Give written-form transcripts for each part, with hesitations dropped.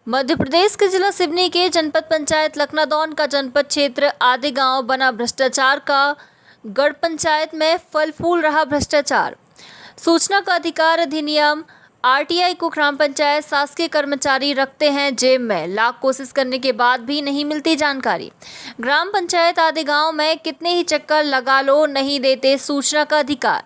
मध्य प्रदेश के जिला सिवनी के जनपद पंचायत लखनादौन का जनपद क्षेत्र आदि गांव बना भ्रष्टाचार का गढ़। पंचायत में फल फूल रहा भ्रष्टाचार। सूचना का अधिकार अधिनियम आरटीआई को ग्राम पंचायत शासकीय कर्मचारी रखते हैं जेब में। लाख कोशिश करने के बाद भी नहीं मिलती जानकारी। ग्राम पंचायत आदि गांव में कितने ही चक्कर लगा लो, नहीं देते सूचना का अधिकार।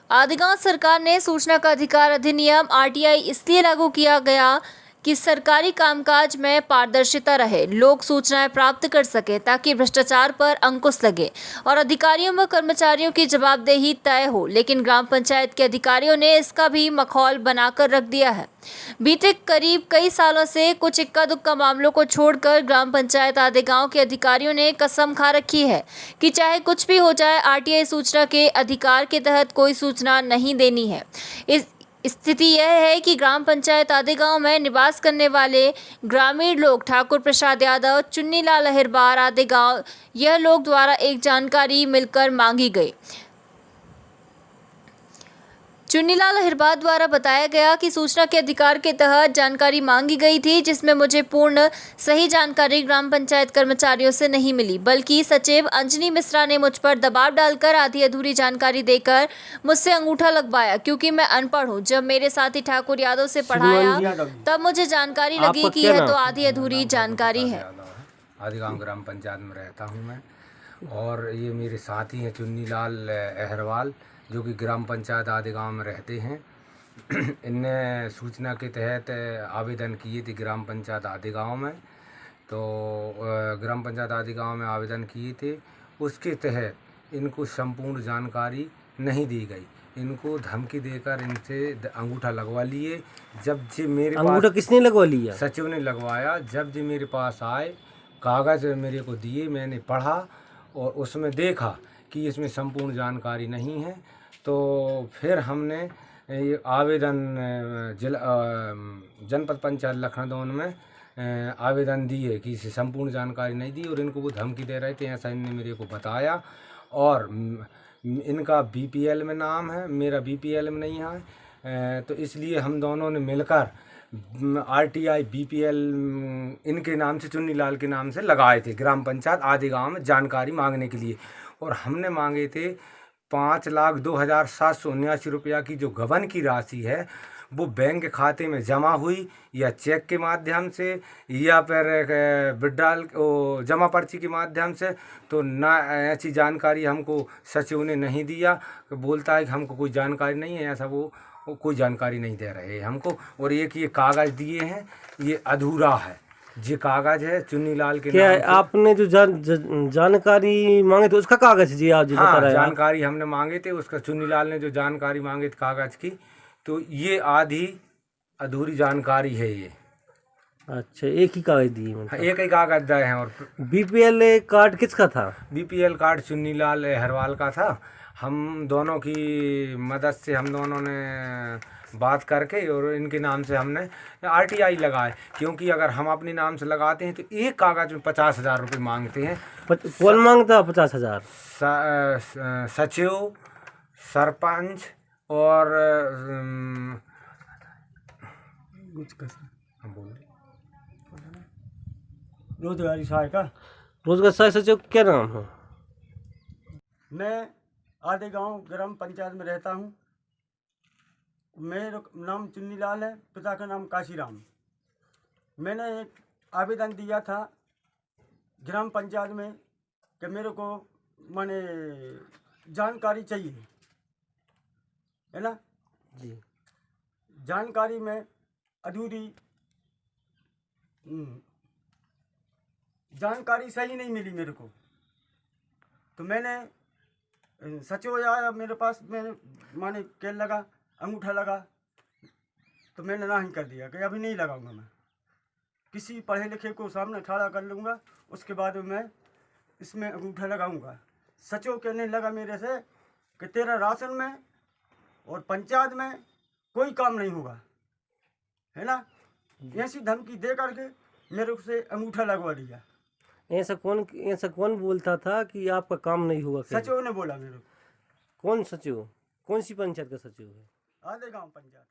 आदिगांव सरकार ने सूचना का अधिकार अधिनियम आरटीआई इसलिए लागू किया गया कि सरकारी कामकाज में पारदर्शिता रहे, लोग सूचनाएं प्राप्त कर सके ताकि भ्रष्टाचार पर अंकुश लगे और अधिकारियों व कर्मचारियों की जवाबदेही तय हो। लेकिन ग्राम पंचायत के अधिकारियों ने इसका भी मखौल बनाकर रख दिया है। बीते करीब कई सालों से कुछ इक्का दुक्का मामलों को छोड़कर ग्राम पंचायत आदि गांव के अधिकारियों ने कसम खा रखी है कि चाहे कुछ भी हो जाए, आरटीआई सूचना के अधिकार के तहत कोई सूचना नहीं देनी है। इस स्थिति यह है कि ग्राम पंचायत आदि गांव में निवास करने वाले ग्रामीण लोग ठाकुर प्रसाद यादव, चुन्नीलाल अहिरबार आदि गांव यह लोग द्वारा एक जानकारी मिलकर मांगी गई। चुन्नीलाल अहिरबार द्वारा बताया गया कि सूचना के अधिकार के तहत जानकारी मांगी गई थी, जिसमें मुझे पूर्ण सही जानकारी ग्राम पंचायत कर्मचारियों से नहीं मिली, बल्कि सचिव अंजनी मिश्रा ने मुझ पर दबाव डालकर आधी अधूरी जानकारी देकर मुझसे अंगूठा लगवाया। क्योंकि मैं अनपढ़ हूं, जब मेरे साथी ठाकुर यादव से पढ़ाया तब मुझे जानकारी लगी कि यह तो आधी अधूरी जानकारी है। आदिगांव ग्राम पंचायत में रहता हूँ मैं, और ये मेरे साथी हैं चुन्नीलाल अहिरवाल, जो कि ग्राम पंचायत आदिगांव में रहते हैं। इनने सूचना के तहत आवेदन किए थे ग्राम पंचायत आदिगांव में, तो ग्राम पंचायत आदिगांव में आवेदन किए थे। उसके तहत इनको संपूर्ण जानकारी नहीं दी गई, इनको धमकी देकर इनसे अंगूठा लगवा लिए। जब जी मेरे अंगूठा किसने लगवा लिया? सचिव ने लगवाया। जब जी मेरे पास आए, कागज़ मेरे को दिए, मैंने पढ़ा और उसमें देखा कि इसमें संपूर्ण जानकारी नहीं है। तो फिर हमने ये आवेदन जनपद पंचायत लखनादौन में आवेदन दिए कि इसे संपूर्ण जानकारी नहीं दी, और इनको वो धमकी दे रहे थे, ऐसा इनने मेरे को बताया। और इनका बीपीएल में नाम है, मेरा बीपीएल में नहीं है, तो इसलिए हम दोनों ने मिलकर आरटीआई बीपीएल इनके नाम से, चुन्नीलाल के नाम से लगाए थे ग्राम पंचायत आदिगांव में जानकारी मांगने के लिए। और हमने मांगे थे 5,02,779 रुपया की जो गबन की राशि है, वो बैंक खाते में जमा हुई या चेक के माध्यम से या फिर विड्रॉल जमा पर्ची के माध्यम से। तो ना ऐसी जानकारी हमको सचिव ने नहीं दिया, बोलता है कि हमको कोई जानकारी नहीं है, ऐसा वो कोई जानकारी नहीं दे रहे हैं हमको। और एक ये कागज़ दिए हैं, ये अधूरा है, ये कागज है चुन्नीलाल के क्या नाम से। आपने जो जानकारी मांगे थे उसका कागज जी आप जो बता रहे हैं? जानकारी हमने मांगे थे, उसका चुन्नीलाल ने जो जानकारी मांगे थे कागज की, तो ये आधी अधूरी जानकारी है ये। अच्छा, एक ही कागज दिए मतलब? एक ही कागज दिए हैं। और बीपीएल कार्ड किसका था? बीपीएल कार्ड चुन्नीलाल अहिरवाल का था। हम दोनों की मदद से हम दोनों ने बात करके और इनके नाम से हमने आरटीआई लगाए, क्योंकि अगर हम अपने नाम से लगाते हैं तो एक कागज़ में 50,000 रुपये मांगते हैं। कौन मांगता 50,000? सचिव, सरपंच और रोजगारी सहायता। रोजगार सहायक सचिव क्या नाम है? मैं आदिगांव ग्राम पंचायत में रहता हूँ। मेरा नाम चुन्नीलाल है, पिता का नाम काशीराम। मैंने एक आवेदन दिया था ग्राम पंचायत में कि मेरे को माने जानकारी चाहिए, है ना जी। जानकारी में अधूरी जानकारी सही नहीं मिली मेरे को। तो मैंने सचिव आया मेरे पास, मैंने माने क्या लगा, अंगूठा लगा, तो मैंने ना ही कर दिया कि अभी नहीं लगाऊंगा, मैं किसी पढ़े लिखे को सामने खड़ा कर लूँगा, उसके बाद मैं इसमें अंगूठा लगाऊंगा। सचिव कहने लगा मेरे से कि तेरा राशन में और पंचायत में कोई काम नहीं होगा, है ना। ऐसी धमकी दे करके मेरे से अंगूठा लगवा दिया। ऐसा कौन बोलता था कि आपका काम नहीं हुआ? सचिव ने बोला मेरे को। कौन सचिव? कौन सी पंचायत का सचिव है? आदिगांव पंचायत।